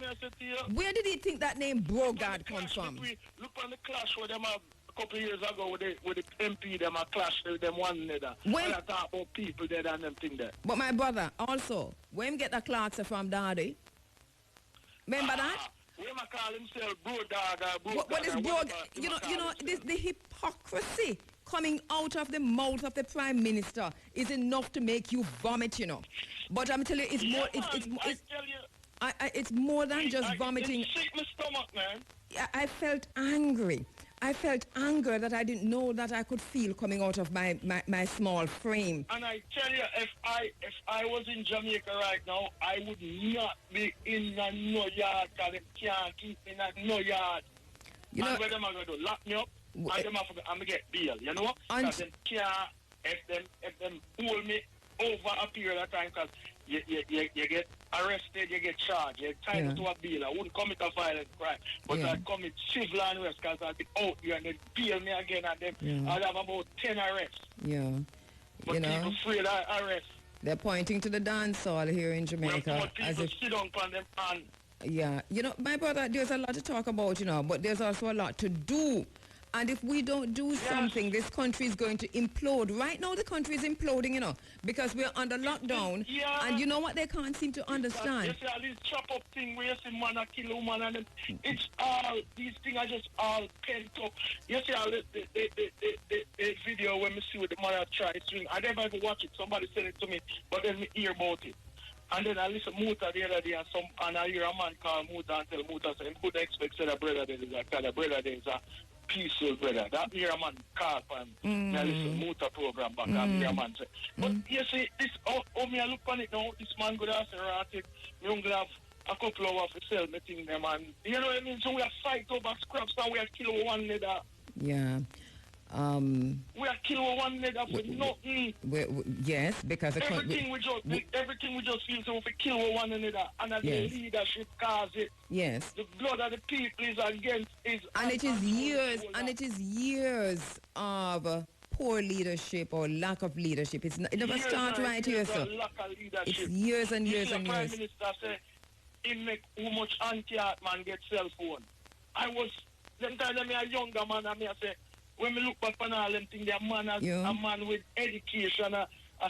Where did he think that name Brogard come from? Look on the clash where them have a couple of years ago with the MP, them a clash with them one another. When I talk about people there and them thing there. But my brother, also, when get the clocks from Daddy, remember that? We might call himself bro dog. What is bro? The hypocrisy coming out of the mouth of the Prime Minister is enough to make you vomit, But I'm telling you, it's more. It's more than just vomiting. It sick my stomach, man. I felt angry. I felt anger that I didn't know that I could feel coming out of my small frame. And I tell you, if I was in Jamaica right now, I would not be in no yard, because they can't keep me in no yard. You know, and what them are going to do? Lock me up, and them are going to get bail, you know? Because them can't, if them hold me over a period of time, because you get arrested, you get charged, you get tied to a bail. I wouldn't commit a violent crime, but I'd commit civil unrest because I'd be out here and they'd bail me again, and then I'd have about 10 arrests. Yeah. But you know, people afraid of arrest. They're pointing to the dance hall here in Jamaica. As if sit down on them and yeah, you know, my brother, there's a lot to talk about, you know, but there's also a lot to do. And if we don't do something, this country is going to implode. Right now, the country is imploding, you know, because we're under lockdown. And you know what they can't seem to understand? You see all these chop-up thing where you see man a kill woman, and it's all, these things are just all pent up. You see all the video when we see with the mother try to swing. I never ever watch it. Somebody said it to me, but then me hear about it. And then I listen to Muta the other day, and I hear a man call Muta and tell Muta, say, he couldn't expect that a brother there is a kind of brother there is a peaceful brother. That hear a man call and I listen to Muta program back and hear a man say. But you see, this, oh me I look on it now, this man could have said, right, me going have a couple of hours to sell me thing them, and you know what I mean? So we have fight over scraps and we have kill one another. Yeah. We are killing one another for nothing. Yes, because everything we just feel so we kill one another, and as the leadership cause it. Yes. The blood of the people is against is. And it is years, years of poor leadership or lack of leadership. It never starts right here, sir. It's years and years and years. Prime Minister said, he make how much anti-art man get cell phone. I was, them time me a younger man, and me I say, when we look back on all them things, a man with education, I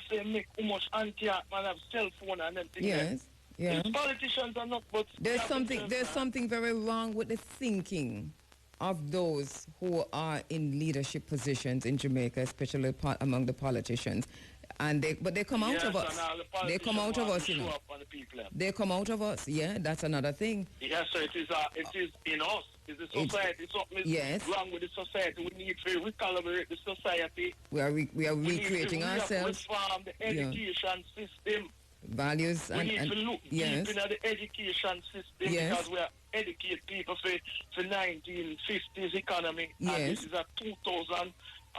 say make how much anti-art man have cell phone and them things. Yes, yeah. Politicians are not, but there's something very wrong with the thinking of those who are in leadership positions in Jamaica, especially among the politicians. And they come out of us. They come out of us, you know. They come out of us. Yeah, that's another thing. Yes, sir. It is in us. It's the society. Something is wrong with the society. We need to recalibrate the society. We are recreating ourselves. Reform the education system. Values we need to look deep into the education system because we are educate people for 1950s economy. Yes. And this is a 2000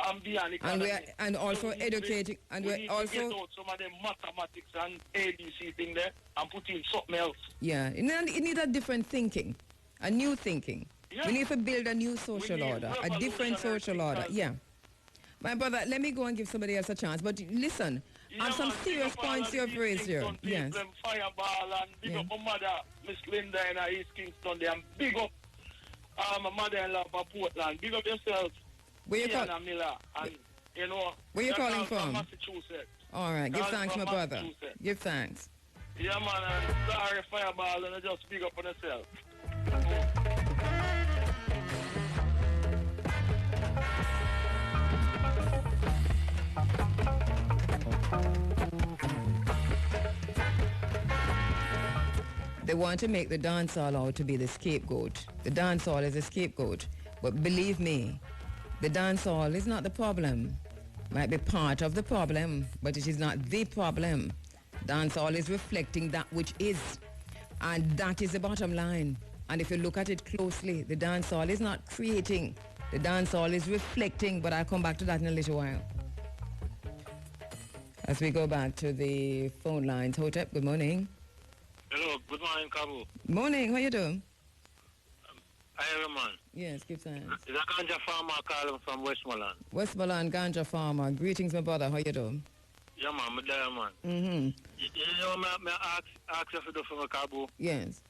and beyond economy. And also educating, and we also get out some of the mathematics and ABC thing there and put in something else. Yeah, it needs a different thinking, a new thinking. Yeah. We need to build a new social order, a different social order. Yeah. My brother, let me go and give somebody else a chance. But listen, I have some serious points you have raised here. Yes. Fireball and big up my mother, Miss Linda in East Kingston there. And big up my mother-in-law from Portland. Big up yourself. Where you calling? Miller, and, you know, where you calling from? Massachusetts. All right. Give thanks, my brother. Give thanks. Yeah, man. And sorry, Fireball, and I just big up on yourself. They want to make the dancehall out to be the scapegoat. The dancehall is a scapegoat. But believe me, the dancehall is not the problem. Might be part of the problem, but it is not the problem. Dancehall is reflecting that which is. And that is the bottom line. And if you look at it closely, the dancehall is not creating. The dancehall is reflecting, but I'll come back to that in a little while. As we go back to the phone lines. Hotep, good morning. Hello, good morning, Kabu. Morning, how you doing? I am a man. Yes, give thanks. It's a ganja farmer calling from Westmoreland. Westmoreland ganja farmer. Greetings, my brother. How you doing? Yeah, man, I'm there, man. Mm-hmm. You know, I ask you to do for me, Kabu. Yes.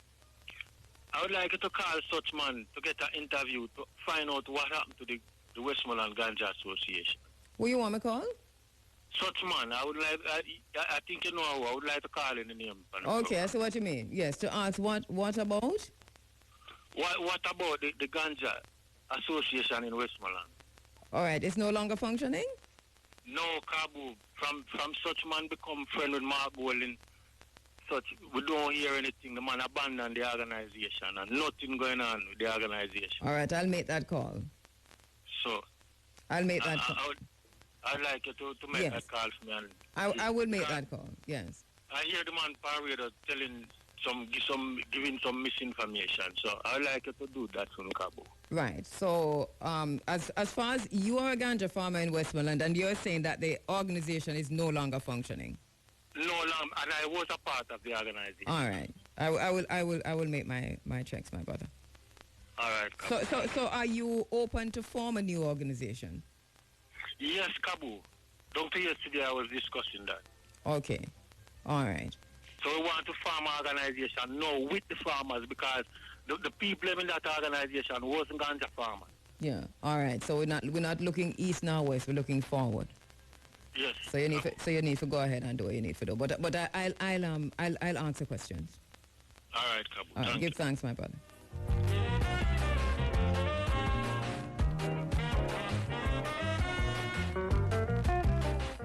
I would like you to call such man to get an interview to find out what happened to the Westmoreland Ganja Association. Who you want me to call? Such man, I would like, I think you know who, I would like to call in the name. Okay, I see what you mean. Yes, to ask what about? What about the Ganja Association in Westmoreland? All right, it's no longer functioning? No, Kabu. From such man become friend with Mark Bolin, such, we don't hear anything. The man abandoned the organization and nothing going on with the organization. All right, I'll make that call. So I'll make that call. I'd like you to make that call for me. And I will make that call, yes. I hear the man parade giving some misinformation. So I'd like you to do that for me, Cabo. Right. So as far as you are a ganja farmer in Westmoreland, and you're saying that the organization is no longer functioning. No longer, and I was a part of the organization. All right. I will make my checks, my brother. All right, Cabo. So are you open to form a new organization? Yes, Cabo. Don't forget yesterday I was discussing that. Okay. All right. So we want to form an organization now with the farmers, because the people in that organization wasn't ganja farmers. Yeah. All right. So we're not looking east now west. We're looking forward. Yes. So you need to go ahead and do what you need to do. But I'll answer questions. All right, Cabo. All right. Give thanks, my brother.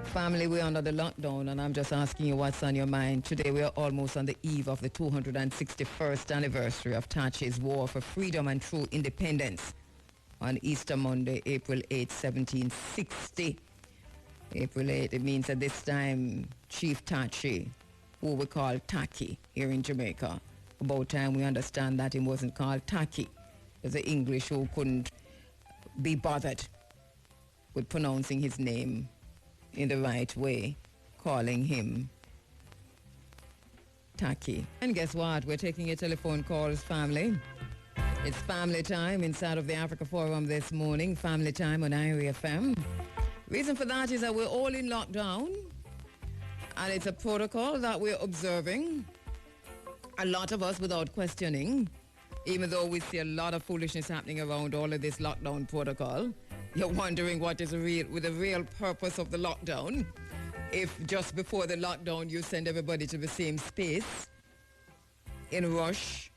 Family, we're under the lockdown, and I'm just asking you what's on your mind. Today, we are almost on the eve of the 261st anniversary of Tachi's War for Freedom and True Independence on Easter Monday, April 8, 1760. April 8, it means at this time, Chief Tachi, who we call Taki here in Jamaica, about time we understand that he wasn't called Taki. There's the English who couldn't be bothered with pronouncing his name in the right way, calling him Taki. And guess what? We're taking your telephone calls, family. It's family time inside of the Africa Forum this morning. Family time on IRI FM. Reason for that is that we're all in lockdown, and it's a protocol that we're observing. A lot of us without questioning, even though we see a lot of foolishness happening around all of this lockdown protocol. You're wondering what is the real purpose of the lockdown. If just before the lockdown you send everybody to the same space in a rush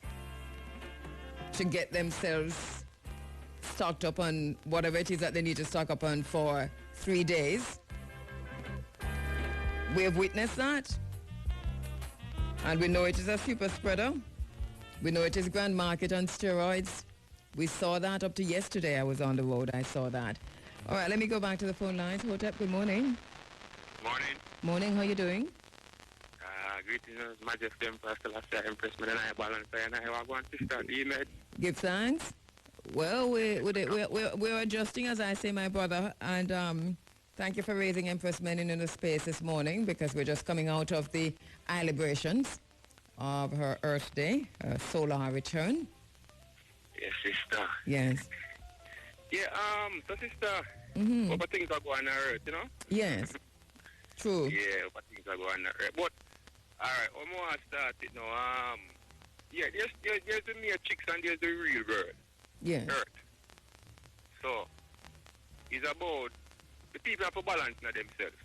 to get themselves stocked up on whatever it is that they need to stock up on for 3 days. We have witnessed that. And we know it is a super spreader. We know it is grand market on steroids. We saw that up to yesterday. I was on the road. I saw that. All right, let me go back to the phone lines. Hotep, good morning. Morning. Morning, how you doing? Greetings, Majesty Emperor, Celestia, Empress, and I balance, and I want to start email. Give thanks. Well, we're adjusting, as I say, my brother, and thank you for raising Empress Menin in the space this morning, because we're just coming out of the celebrations of her Earth Day, her solar return. Yes, sister. Yes. Yeah, so sister, what things are going on Earth, you know? Yes. True. Yeah, what things are going on Earth. But, all right, I'm going to start it now. Yeah, there's the matrix and there's the real world. Yeah. Earth. So, it's about the people have to balance now themselves.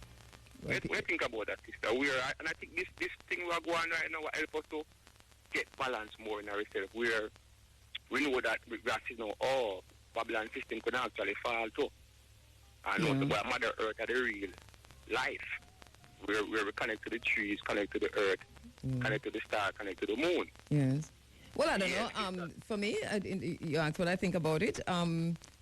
What do you think about that, sister? And I think this thing we're going right now will help us to get balance more in ourselves. We know that you know, Babylon system could actually fall too. And also where Mother Earth are the real life. Where we connect to the trees, connect to the earth, connect to the star, connect to the moon. Yes. Well, I don't know. For me, you asked what I think about it.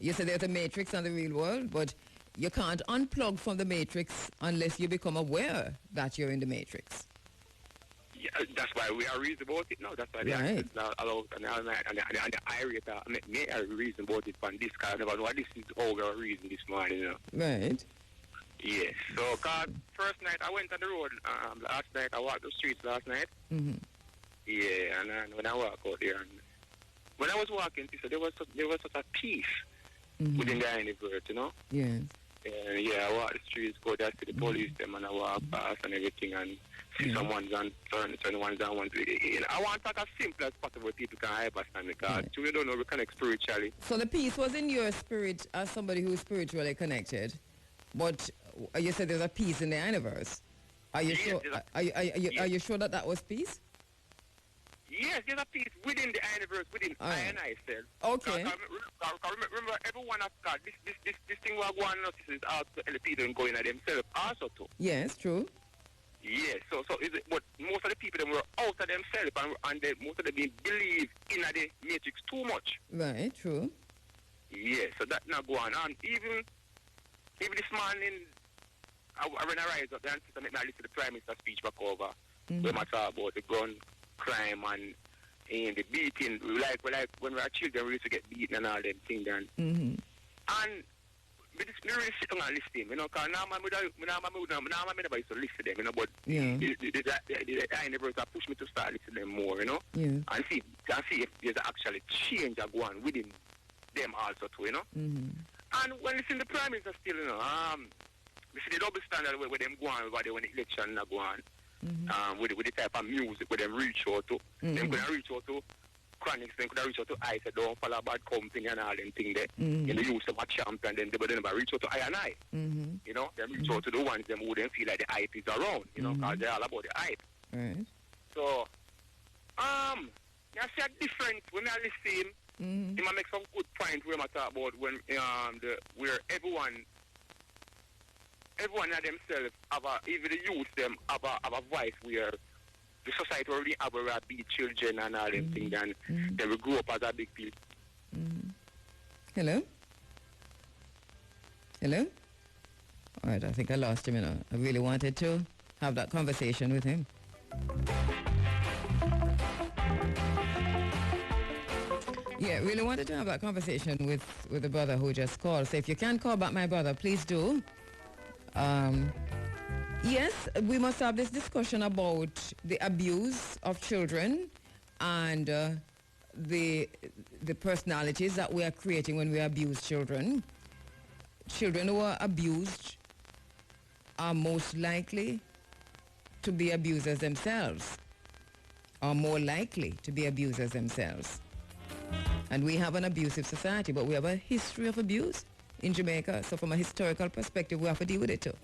You said there's a matrix and the real world, but you can't unplug from the matrix unless you become aware that you're in the matrix. Yeah, that's why we are reason about it now. That's why the access now allowed and the IRA may are reason about it from this kind of what this is all our reason this morning, you know. Right. Yes. So, cause first night I went on the road. Last night I walked the streets last night. Mm-hmm. Yeah, and when I walk out there, and when I was walking, there was such a peace within the universe, you know. Yes. And yeah, I walk the streets, go there to the police, them, and I walk past and everything, and see someone's on certain ones on ones. I want to talk as simple as possible. People can understand because we don't know we connect spiritually. So the peace was in your spirit as somebody who's spiritually connected, but you said there's a peace in the universe. Are you sure? Are you sure that was peace? Yes, there's a peace within the universe, within I and I said. Okay. Remember, everyone has got this thing we're going on is out to the people and going at themselves also too. Yes, true. Yes, so is it? But most of the people them were out of themselves, and most of them believe in the matrix too much. Right, true. Yeah, so that not go on. And even this morning, when I rise up there and sit and make me listen to the Prime Minister's speech back over, where I talk about the gun crime and the beating. We like when we were children, we used to get beaten and all them things. And we really sit down and listen, you know, because now I never used to listen to them, you know, but I never push me to start listening to them more, you know, and see if there's actually change that go on within them also too, you know. And when listen to the Prime Minister still, you know, we see the double standard where them go on over there when the election go on, with the type of music where them reach out to, them could reach out to chronics, then could reach out to I said don't follow bad company and all them thing there. You know, use them a champion, then they never reach out to I and I. You know, they reach out to the ones them who then feel like the hype is around, you know, because they're all about the hype. Right. So, I see a difference when I listen. He might make some good point where I talk about when where everyone of themselves have even the youth them have a voice where the society already have a big children and all them things, and they will grow up as a big people. Hello? Hello? All right, I think I lost him, you know. I really wanted to have that conversation with him. Yeah, really wanted to have that conversation with the brother who just called. So if you can call back my brother, please do. Yes, we must have this discussion about the abuse of children and the personalities that we are creating when we abuse children. Children who are abused are most likely to be abusers themselves, are more likely to be abusers themselves. And we have an abusive society, but we have a history of abuse in Jamaica. So from a historical perspective, we have to deal with it too.